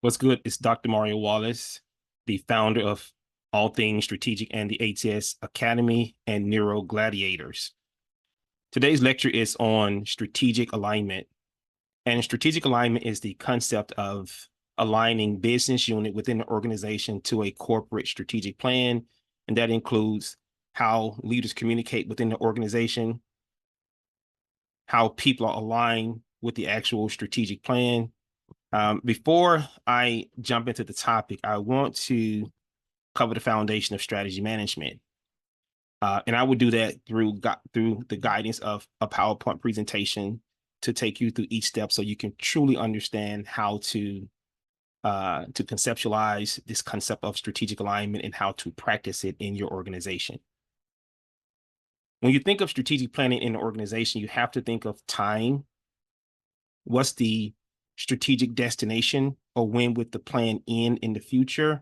What's good? It's Dr. Mario Wallace, the founder of All Things Strategic and the ATS Academy and Neuro Gladiators. Today's lecture is on strategic alignment. And strategic alignment is the concept of aligning business unit within the organization to a corporate strategic plan. And that includes how leaders communicate within the organization, how people are aligned with the actual strategic plan. Before I jump into the topic, I want to cover the foundation of strategy management. And I would do that through the guidance of a PowerPoint presentation to take you through each step so you can truly understand how to conceptualize this concept of strategic alignment and how to practice it in your organization. When you think of strategic planning in an organization, you have to think of time. What's the strategic destination, or when would the plan end in the future,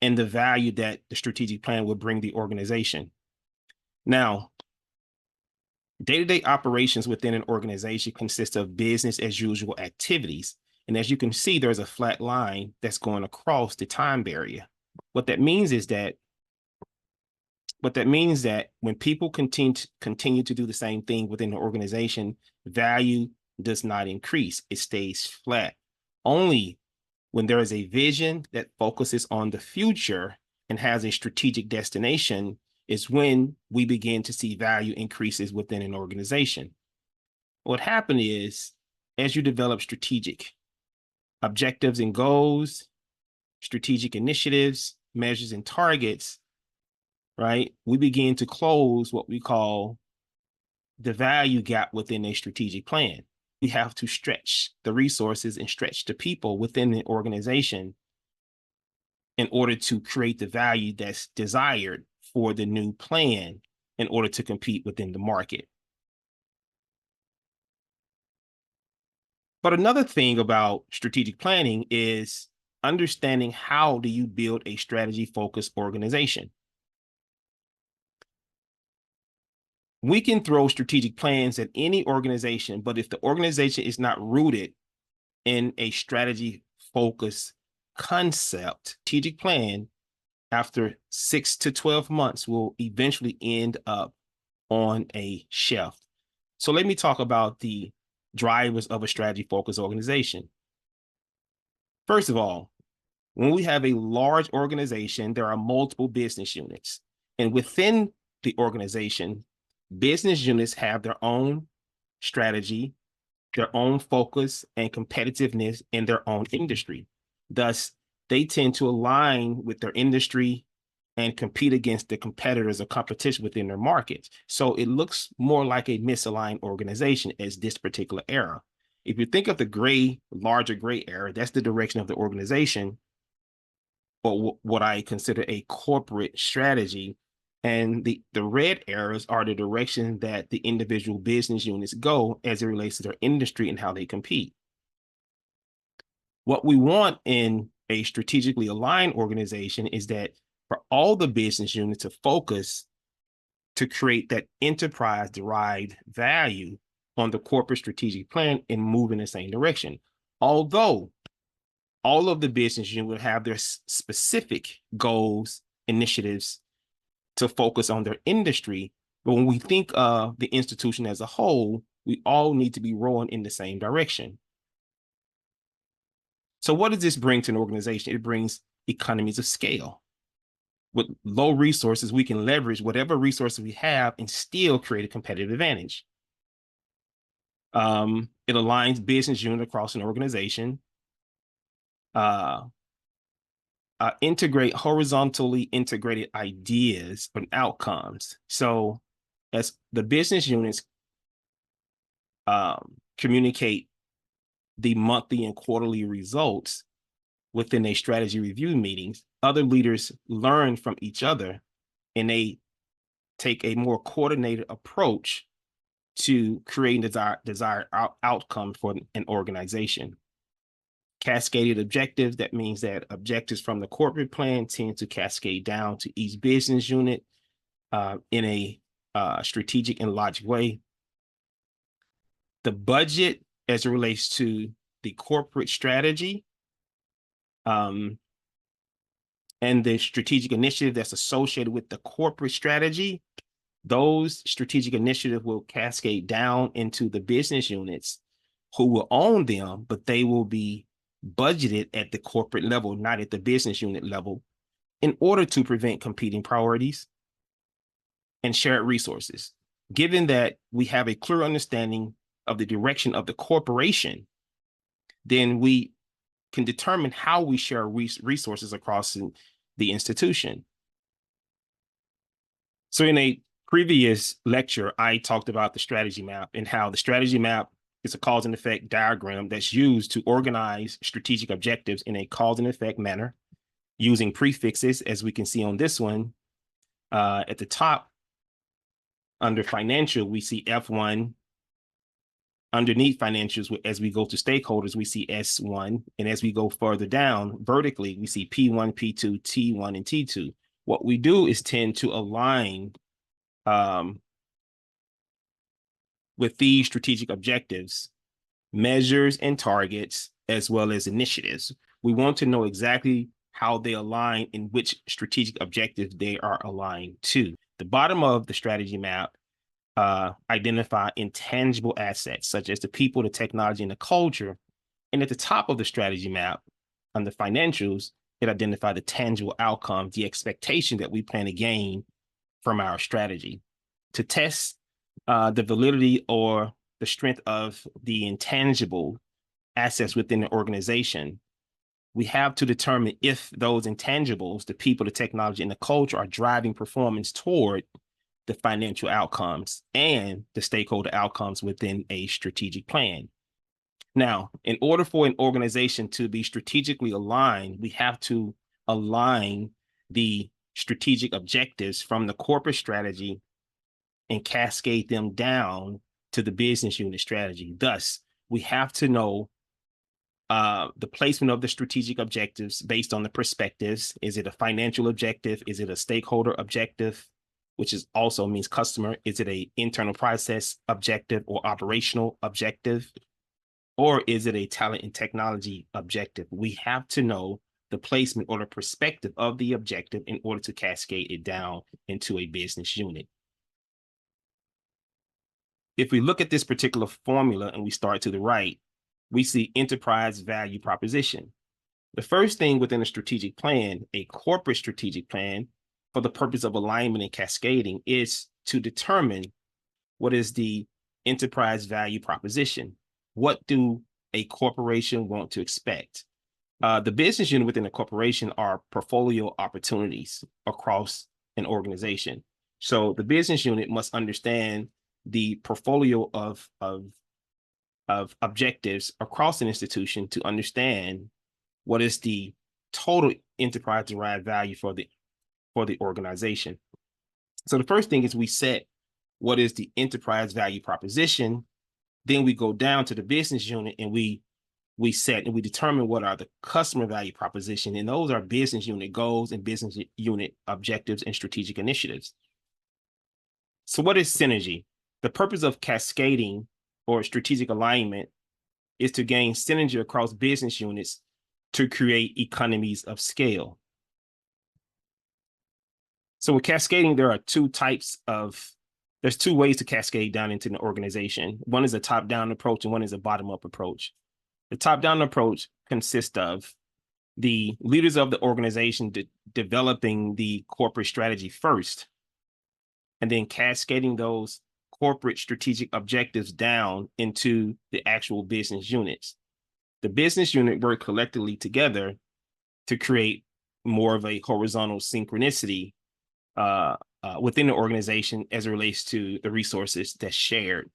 and the value that the strategic plan will bring the organization. Now, day-to-day operations within an organization consist of business as usual activities. And as you can see, there's a flat line that's going across the time barrier. What that means is that when people continue to do the same thing within the organization, value does not increase. It stays flat. Only when there is a vision that focuses on the future and has a strategic destination is when we begin to see value increases within an organization. What happened is, as you develop strategic objectives and goals, strategic initiatives, measures and targets, right, we begin to close what we call the value gap within a strategic plan. We have to stretch the resources and stretch the people within the organization in order to create the value that's desired for the new plan in order to compete within the market. But another thing about strategic planning is understanding how do you build a strategy-focused organization. We can throw strategic plans at any organization, but if the organization is not rooted in a strategy-focused concept, strategic plan, after 6 to 12 months, will eventually end up on a shelf. So let me talk about the drivers of a strategy-focused organization. First of all, when we have a large organization, there are multiple business units. And within the organization, business units have their own strategy, their own focus and competitiveness in their own industry. Thus, they tend to align with their industry and compete against the competitors or competition within their markets. So it looks more like a misaligned organization as this particular era. If you think of the larger gray area, that's the direction of the organization, or what I consider a corporate strategy. And the red areas are the direction that the individual business units go as it relates to their industry and how they compete. What we want in a strategically aligned organization is that for all the business units to focus to create that enterprise-derived value on the corporate strategic plan and move in the same direction. Although all of the business units will have their specific goals, initiatives, to focus on their industry. But when we think of the institution as a whole, we all need to be rowing in the same direction. So what does this bring to an organization? It brings economies of scale. With low resources, we can leverage whatever resources we have and still create a competitive advantage. It aligns business units across an organization. Integrate horizontally integrated ideas and outcomes. So as the business units communicate the monthly and quarterly results within a strategy review meetings, other leaders learn from each other and they take a more coordinated approach to creating desired outcome for an organization. Cascaded objectives, that means that objectives from the corporate plan tend to cascade down to each business unit in a strategic and logic way. The budget, as it relates to the corporate strategy, and the strategic initiative that's associated with the corporate strategy, those strategic initiatives will cascade down into the business units who will own them, but they will be budgeted at the corporate level, not at the business unit level, in order to prevent competing priorities and shared resources. Given that we have a clear understanding of the direction of the corporation, then we can determine how we share resources across the institution. So in a previous lecture, I talked about the strategy map and how the strategy map is a cause and effect diagram that's used to organize strategic objectives in a cause and effect manner using prefixes, as we can see on this one. At the top, under financial, we see F1. Underneath financials, as we go to stakeholders, we see S1. And as we go further down vertically, we see P1, P2, T1, and T2. What we do is tend to align with these strategic objectives, measures and targets, as well as initiatives. We want to know exactly how they align and which strategic objectives they are aligned to. The bottom of the strategy map identify intangible assets, such as the people, the technology, and the culture. And at the top of the strategy map, on the financials, it identifies the tangible outcomes, the expectation that we plan to gain from our strategy. To test the validity or the strength of the intangible assets within the organization, we have to determine if those intangibles, the people, the technology, and the culture, are driving performance toward the financial outcomes and the stakeholder outcomes within a strategic plan. Now, in order for an organization to be strategically aligned, we have to align the strategic objectives from the corporate strategy and cascade them down to the business unit strategy. Thus, we have to know the placement of the strategic objectives based on the perspectives. Is it a financial objective? Is it a stakeholder objective, which is also means customer? Is it a internal process objective or operational objective? Or is it a talent and technology objective? We have to know the placement or the perspective of the objective in order to cascade it down into a business unit. If we look at this particular formula and we start to the right, we see enterprise value proposition. The first thing within a strategic plan, a corporate strategic plan, for the purpose of alignment and cascading, is to determine what is the enterprise value proposition. What do a corporation want to expect? The business unit within a corporation are portfolio opportunities across an organization. So the business unit must understand the portfolio of objectives across an institution to understand what is the total enterprise derived value for the organization. So the first thing is we set what is the enterprise value proposition. Then we go down to the business unit and we set and we determine what are the customer value proposition. And those are business unit goals and business unit objectives and strategic initiatives. So what is synergy? The purpose of cascading or strategic alignment is to gain synergy across business units to create economies of scale. So with cascading, there are there's two ways to cascade down into an organization. One is a top-down approach and one is a bottom-up approach. The top-down approach consists of the leaders of the organization developing the corporate strategy first, and then cascading those corporate strategic objectives down into the actual business units. The business unit work collectively together to create more of a horizontal synchronicity within the organization as it relates to the resources that's shared.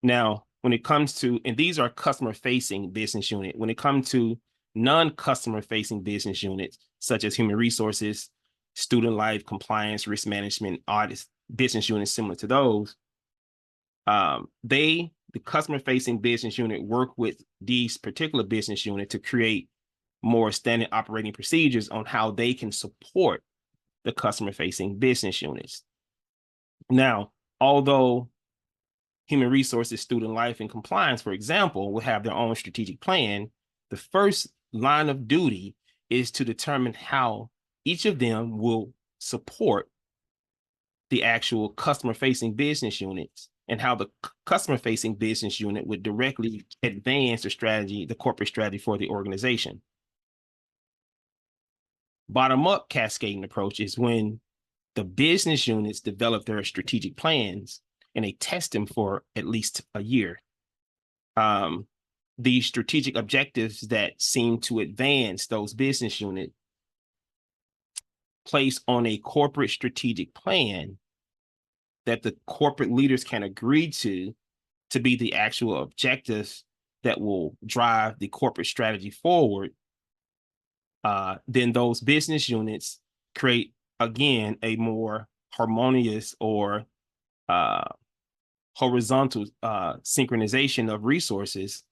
Now, when it comes to, and these are customer-facing business unit, when it comes to non-customer-facing business units, such as human resources, student life, compliance, risk management, audit business units similar to those, the customer-facing business unit work with these particular business unit to create more standard operating procedures on how they can support the customer-facing business units. Now, although human resources, student life, and compliance, for example, will have their own strategic plan, the first line of duty is to determine how each of them will support the actual customer-facing business units and how the customer-facing business unit would directly advance the strategy, the corporate strategy for the organization. Bottom-up cascading approach is when the business units develop their strategic plans and they test them for at least a year. These strategic objectives that seem to advance those business units place on a corporate strategic plan that the corporate leaders can agree to be the actual objectives that will drive the corporate strategy forward. Then those business units create, again, a more harmonious or horizontal synchronization of resources,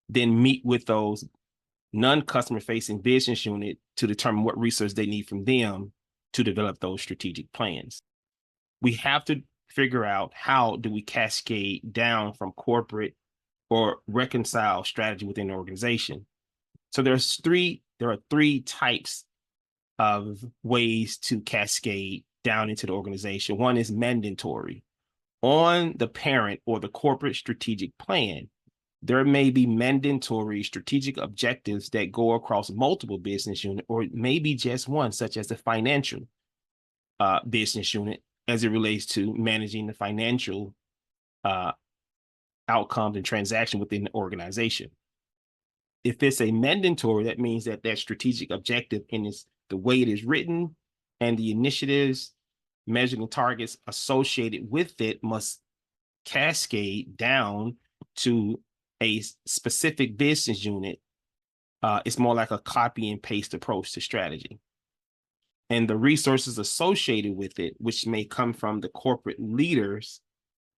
then meet with those non-customer facing business unit to determine what resources they need from them to develop those strategic plans. We have to figure out how do we cascade down from corporate or reconcile strategy within the organization. So there are three types of ways to cascade down into the organization. One is mandatory. On the parent or the corporate strategic plan, there may be mandatory strategic objectives that go across multiple business units, or maybe just one, such as the financial business unit, as it relates to managing the financial outcomes and transaction within the organization. If it's a mandatory, that means that that strategic objective and the way it is written and the initiatives, measuring targets associated with it must cascade down to a specific business unit. It's more like a copy and paste approach to strategy. And the resources associated with it, which may come from the corporate leaders,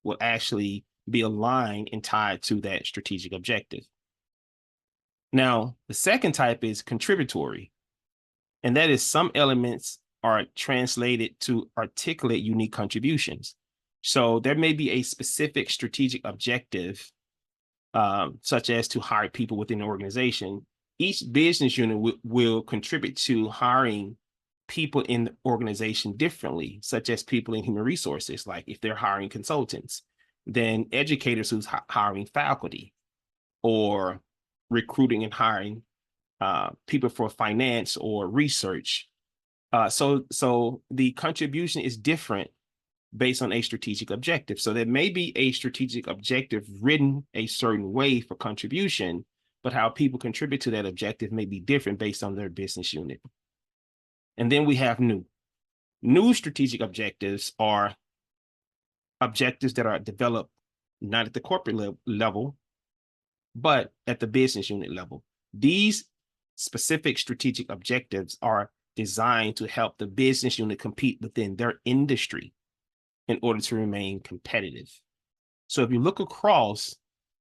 will actually be aligned and tied to that strategic objective. Now, the second type is contributory, and that is some elements are translated to articulate unique contributions. So there may be a specific strategic objective, such as to hire people within the organization. Each business unit will contribute to hiring people in the organization differently, such as people in human resources, like if they're hiring consultants, then educators who's hiring faculty, or recruiting and hiring people for finance or research. So the contribution is different based on a strategic objective. So there may be a strategic objective written a certain way for contribution, but how people contribute to that objective may be different based on their business unit. And then we have new. New strategic objectives are objectives that are developed not at the corporate level, but at the business unit level. These specific strategic objectives are designed to help the business unit compete within their industry in order to remain competitive. So if you look across,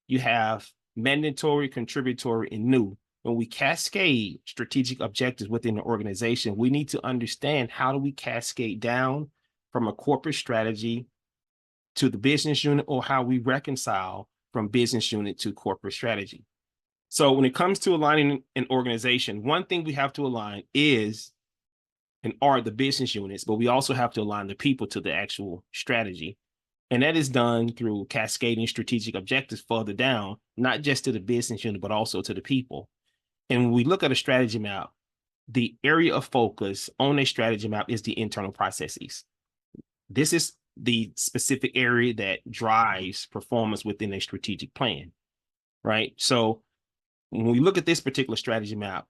you have mandatory, contributory, and new. When we cascade strategic objectives within the organization, we need to understand how do we cascade down from a corporate strategy to the business unit, or how we reconcile from business unit to corporate strategy. So when it comes to aligning an organization, one thing we have to align is and are the business units, but we also have to align the people to the actual strategy. And that is done through cascading strategic objectives further down, not just to the business unit, but also to the people. And when we look at a strategy map, the area of focus on a strategy map is the internal processes. This is the specific area that drives performance within a strategic plan, right? So when we look at this particular strategy map,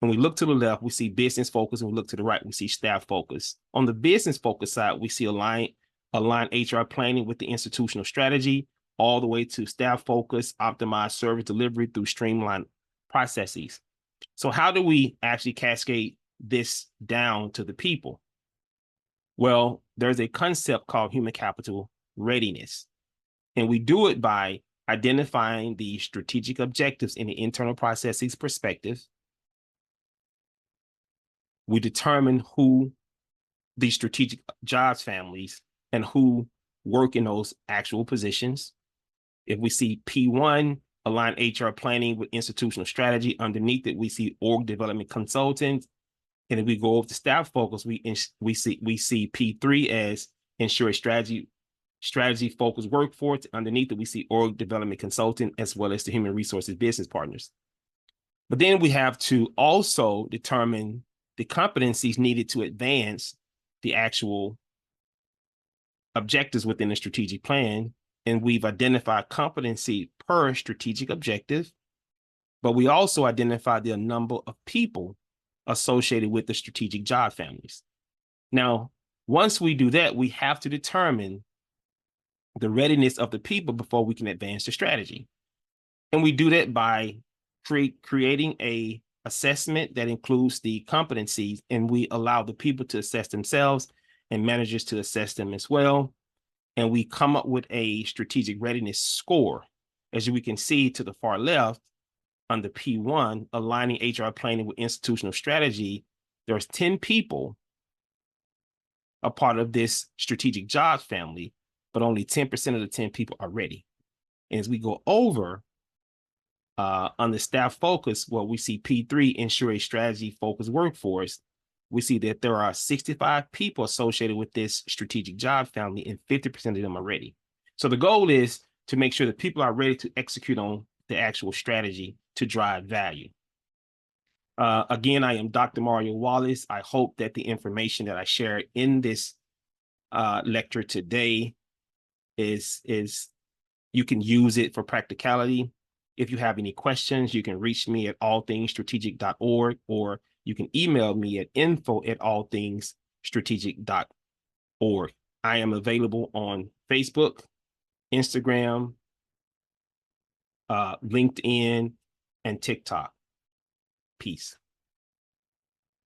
when we look to the left, we see business focus, and we look to the right, we see staff focus. On the business focus side, we see align HR planning with the institutional strategy, all the way to staff focus, optimize service delivery through streamlined processes. So how do we actually cascade this down to the people? Well, there's a concept called human capital readiness, and we do it by identifying the strategic objectives in the internal processes perspective. We determine who the strategic jobs families and who work in those actual positions. If we see P1 align HR planning with institutional strategy. Underneath it, we see org development consultants. And if we go over to staff focus, we see P3 as ensure a strategy focused workforce. Underneath it, we see org development consultant as well as the human resources business partners. But then we have to also determine the competencies needed to advance the actual objectives within the strategic plan. And we've identified competency per strategic objective, but we also identified the number of people associated with the strategic job families. Now, once we do that, we have to determine the readiness of the people before we can advance the strategy. And we do that by creating a assessment that includes the competencies, and we allow the people to assess themselves and managers to assess them as well. And we come up with a strategic readiness score. As we can see to the far left, under P1, aligning HR planning with institutional strategy, there's 10 people a part of this strategic jobs family, but only 10% of the 10 people are ready. And as we go over on the staff focus, well, we see P3, ensure a strategy focused workforce. We see that there are 65 people associated with this strategic job family, and 50% of them are ready. So the goal is to make sure that people are ready to execute on the actual strategy to drive value. Again, I am Dr. Mario Wallace. I hope that the information that I shared in this lecture today is you can use it for practicality. If you have any questions, you can reach me at allthingsstrategic.org, or you can email me at info@allthingsstrategic.org. I am available on Facebook, Instagram, LinkedIn, and TikTok. Peace.